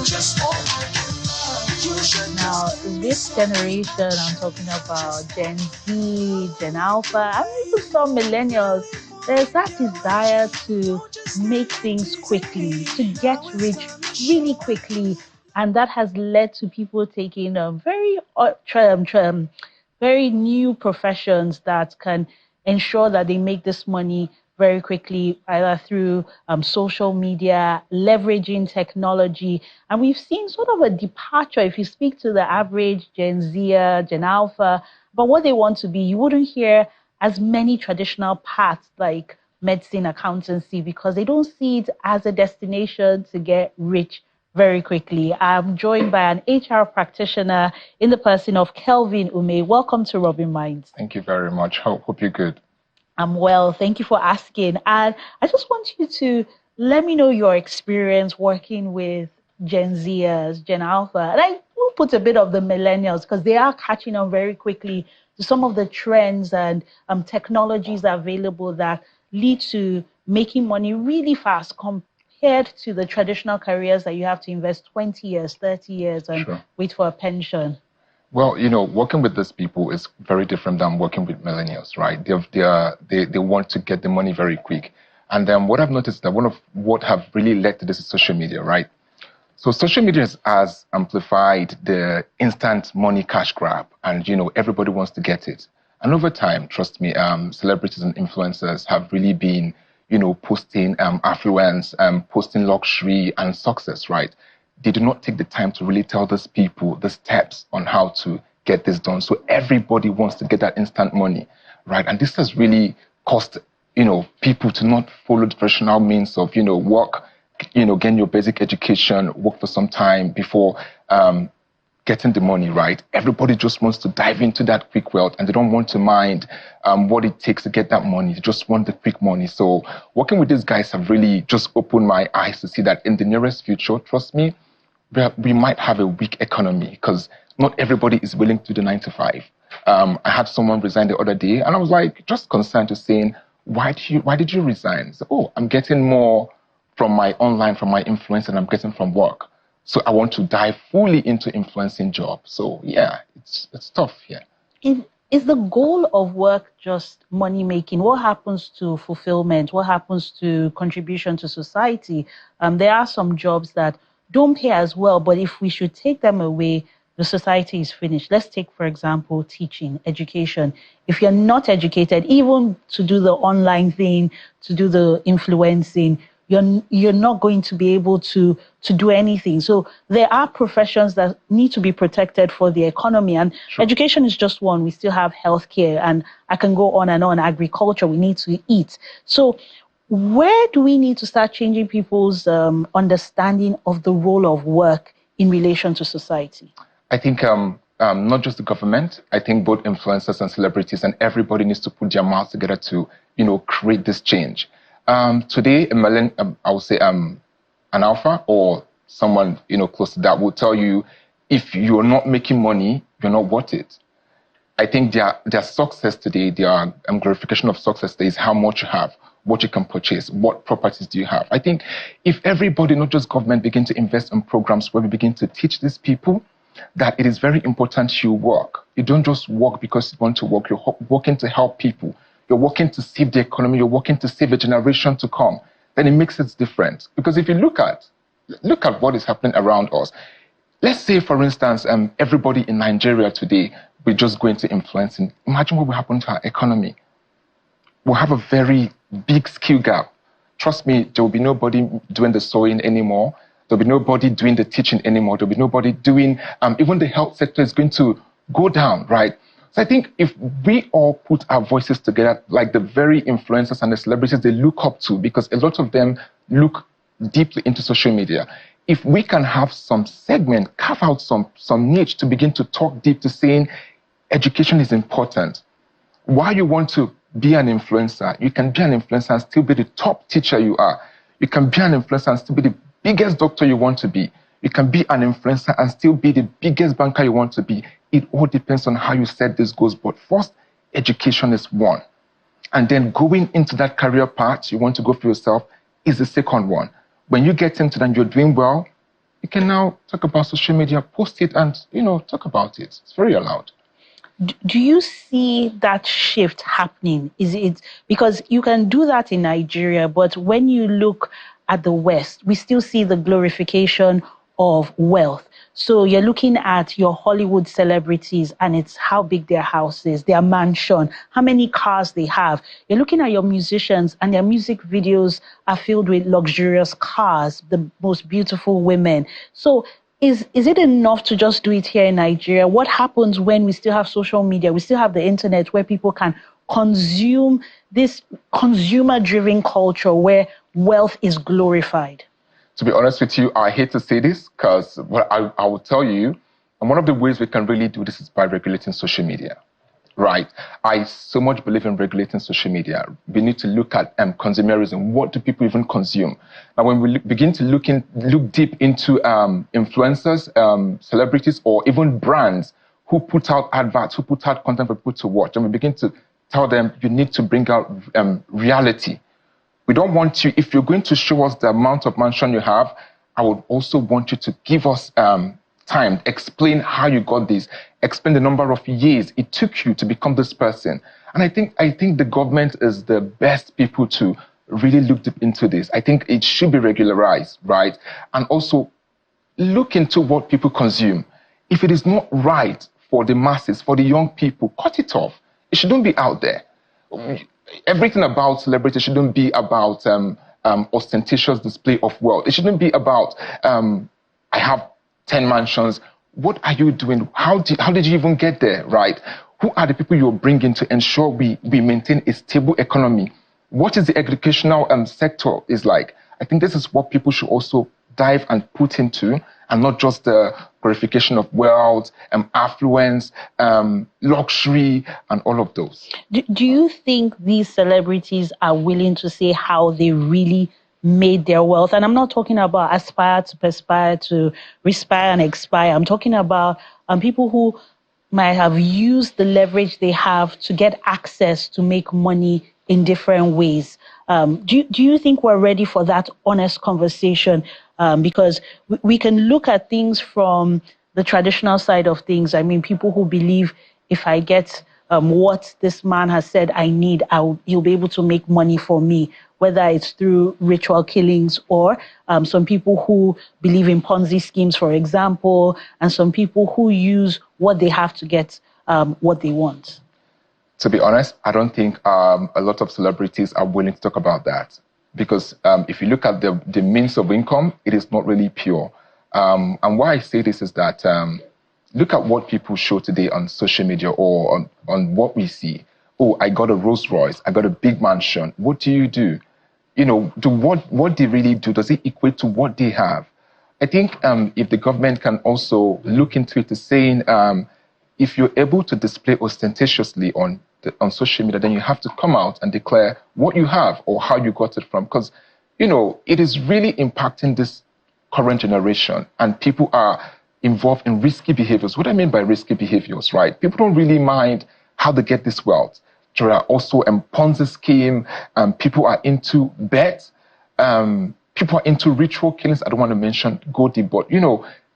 Now, this generation, I'm talking about Gen Z, Gen Alpha, and even some millennials, there's that desire to make things quickly, to get rich really quickly. And that has led to people taking very new professions that can ensure that they make this money very quickly, either through social media, leveraging technology. And we've seen sort of a departure, if you speak to the average Gen Zer, Gen Alpha, but what they want to be, you wouldn't hear as many traditional paths like medicine, accountancy, because they don't see it as a destination to get rich very quickly. I'm joined by an HR practitioner in the person of Kelvin Ume. Welcome to Rubbin'minds. Thank you very much. Hope you're good. I'm well. Thank you for asking. And I just want you to let me know your experience working with Gen Zers, Gen Alpha. And I will put a bit of the millennials because they are catching on very quickly to some of the trends and technologies available that lead to making money really fast compared to the traditional careers that you have to invest 20 years, 30 years and wait for a pension. Well, working with these people is very different than working with millennials, right? They want to get the money very quick. And then what I've noticed is that one of what have really led to this is social media, right? So social media has amplified the instant money cash grab, and everybody wants to get it. And over time, trust me, celebrities and influencers have really been, posting affluence, posting luxury and success, right? They do not take the time to really tell these people the steps on how to get this done. So everybody wants to get that instant money, right? And this has really caused, people to not follow the traditional means of, work, getting your basic education, work for some time before getting the money, right? Everybody just wants to dive into that quick wealth, and they don't want to mind what it takes to get that money. They just want the quick money. So working with these guys have really just opened my eyes to see that in the nearest future, trust me, we might have a weak economy because not everybody is willing to do 9 to 5. I had someone resign the other day, and I was like, just concerned to saying, why did you resign? So, I'm getting more from my online, from my influence, than I'm getting from work. So I want to dive fully into influencing jobs. So yeah, it's tough. Yeah. Is the goal of work just money making? What happens to fulfillment? What happens to contribution to society? There are some jobs that don't pay as well, but if we should take them away, the society is finished. Let's take, for example, teaching, education. If you're not educated, even to do the online thing, to do the influencing, you're not going to be able to do anything. So there are professions that need to be protected for the economy, and education is just one. We still have healthcare, and I can go on and on. Agriculture, we need to eat. So where do we need to start changing people's understanding of the role of work in relation to society? I think not just the government. I think both influencers and celebrities and everybody needs to put their mouths together to, create this change. Today, I would say an alpha or someone, close to that will tell you if you're not making money, you're not worth it. I think their success today, their glorification of success today is how much you have, what you can purchase, what properties do you have. I think if everybody, not just government, begin to invest in programs where we begin to teach these people that it is very important you work. You don't just work because you want to work. You're working to help people. You're working to save the economy. You're working to save a generation to come. Then it makes it different. Because if you look at what is happening around us, let's say, for instance, everybody in Nigeria today, we're just going to influencing. Imagine what will happen to our economy. We'll have a very big skill gap. Trust me, there will be nobody doing the sewing anymore. There'll be nobody doing the teaching anymore. There'll be nobody doing, even the health sector is going to go down, right? So I think if we all put our voices together, like the very influencers and the celebrities they look up to, because a lot of them look deeply into social media. If we can have some segment, carve out some niche to begin to talk deep to saying education is important. Why you want to be an influencer, you can be an influencer and still be the top teacher you are. You can be an influencer and still be the biggest doctor you want to be. You can be an influencer and still be the biggest banker you want to be. It all depends on how you set these goals. But first, education is one. And then going into that career path you want to go for yourself is the second one. When you get into that, you're doing well, you can now talk about social media, post it, and talk about it. It's very allowed. Do you see that shift happening? Is it because you can do that in Nigeria, but when you look at the West, we still see the glorification of wealth. So you're looking at your Hollywood celebrities and it's how big their house is, their mansion, how many cars they have. You're looking at your musicians and their music videos are filled with luxurious cars, the most beautiful women. So is it enough to just do it here in Nigeria? What happens when we still have social media, we still have the internet where people can consume this consumer-driven culture where wealth is glorified? To be honest with you, I hate to say this because I will tell you, and one of the ways we can really do this is by regulating social media. Right. I so much believe in regulating social media. We need to look at consumerism. What do people even consume? Now, when we begin to look deep into influencers, celebrities, or even brands who put out adverts, who put out content for people to watch, and we begin to tell them you need to bring out reality. We don't want you, if you're going to show us the amount of mansion you have, I would also want you to give us time, explain how you got this, explain the number of years it took you to become this person. And I think the government is the best people to really look deep into this. I think it should be regularized, right? And also look into what people consume. If it is not right for the masses, for the young people, cut it off. It shouldn't be out there. Everything about celebrity shouldn't be about ostentatious display of wealth. It shouldn't be about I have 10 mansions. What are you doing? How did you even get there, right? Who are the people you're bringing to ensure we maintain a stable economy? What is the educational sector is like? I think this is what people should also dive and put into, and not just the glorification of wealth, affluence, luxury, and all of those. Do you think these celebrities are willing to say how they really made their wealth? And I'm not talking about aspire to perspire to respire and expire. I'm talking about people who might have used the leverage they have to get access to make money in different ways. Do you think we're ready for that honest conversation? Because we can look at things from the traditional side of things. I mean, people who believe if I get what this man has said I need, he'll be able to make money for me, whether it's through ritual killings or some people who believe in Ponzi schemes, for example, and some people who use what they have to get what they want. To be honest, I don't think a lot of celebrities are willing to talk about that. Because if you look at the means of income, it is not really pure. And why I say this is that look at what people show today on social media or on what we see. Oh, I got a Rolls Royce, I got a big mansion. What do you do? What they really do, does it equate to what they have? I think if the government can also look into it, is saying if you're able to display ostentatiously on social media, then you have to come out and declare what you have or how you got it from. Because, it is really impacting this current generation, and people are involved in risky behaviors. What I mean by risky behaviors, right? People don't really mind how they get this wealth. There are also Ponzi scheme, people are into bets, people are into ritual killings. I don't want to mention gold, but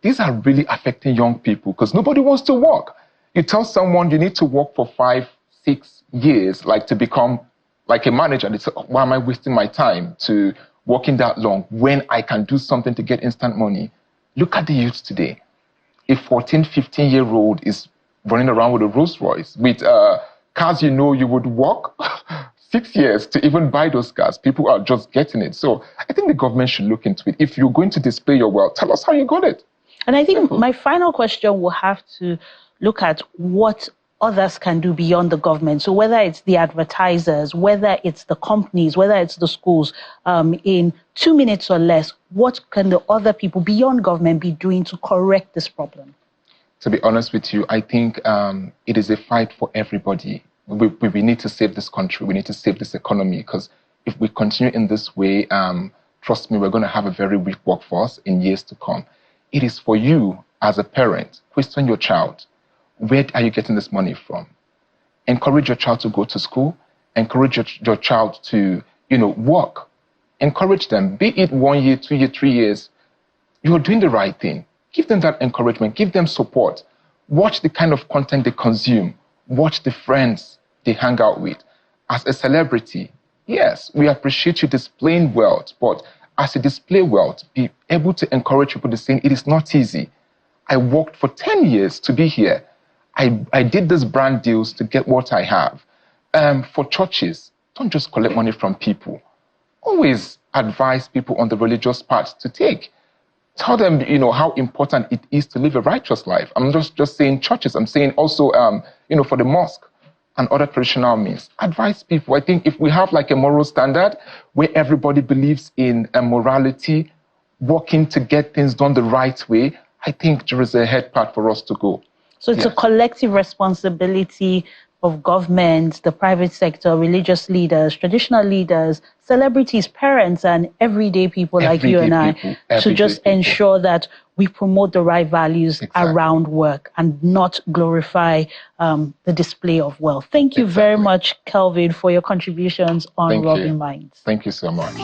these are really affecting young people because nobody wants to work. You tell someone you need to work for 5-6 years, like to become like a manager, and they say, why am I wasting my time to working that long when I can do something to get instant money? Look at the youth today. A 14, 15-year-old is running around with a Rolls Royce with cars you would work 6 years to even buy those cars. People are just getting it. So I think the government should look into it. If you're going to display your wealth, tell us how you got it. And I think my final question will have to look at what others can do beyond the government. So whether it's the advertisers, whether it's the companies, whether it's the schools, in 2 minutes or less, what can the other people beyond government be doing to correct this problem? To be honest with you, I think it is a fight for everybody. We need to save this country. We need to save this economy, because if we continue in this way, trust me, we're going to have a very weak workforce in years to come. It is for you as a parent. Question your child. Where are you getting this money from? Encourage your child to go to school. Encourage your child to, work. Encourage them, be it 1 year, 2 years, 3 years. you're doing the right thing. Give them that encouragement, give them support. Watch the kind of content they consume, watch the friends they hang out with. As a celebrity, yes, we appreciate you displaying wealth, but as you display wealth, be able to encourage people to say it is not easy. I worked for 10 years to be here. I did these brand deals to get what I have. For churches, don't just collect money from people. Always advise people on the religious path to take. Tell them, how important it is to live a righteous life. I'm not just saying churches. I'm saying also, for the mosque and other traditional means. Advise people. I think if we have like a moral standard where everybody believes in morality, working to get things done the right way, I think there is a head path for us to go. So it's a collective responsibility of government, the private sector, religious leaders, traditional leaders, celebrities, parents, and everyday people like you and I to just ensure that we promote the right values around work and not glorify the display of wealth. Thank you very much, Kelvin, for your contributions on Rubbin'minds. Thank you so much.